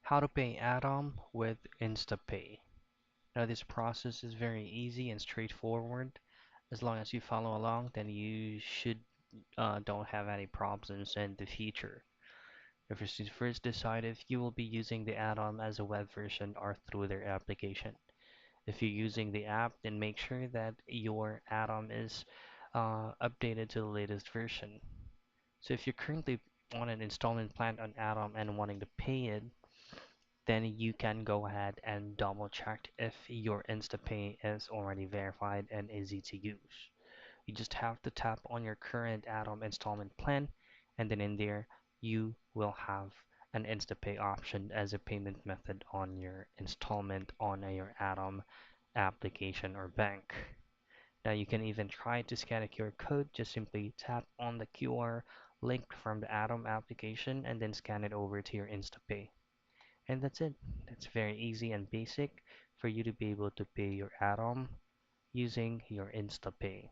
How to pay Atome with Instapay. Now this process is very easy and straightforward. As long as you follow along, then you should don't have any problems in the future. If you first decide if you will be using the add-on as a web version or through their application. If you're using the app, then make sure that your add-on is updated to the latest version. So if you're currently on an installment plan on add-on and wanting to pay it, then you can go ahead and double check if your Instapay is already verified and easy to use. You just have to tap on your current add-on installment plan, and then in there you will have an Instapay option as a payment method on your installment on your add-on application or bank. Now you can even try to scan a QR code. Just simply tap on the QR link from the Atom application and then scan it over to your Instapay. And that's it. That's very easy and basic for you to be able to pay your Atom using your Instapay.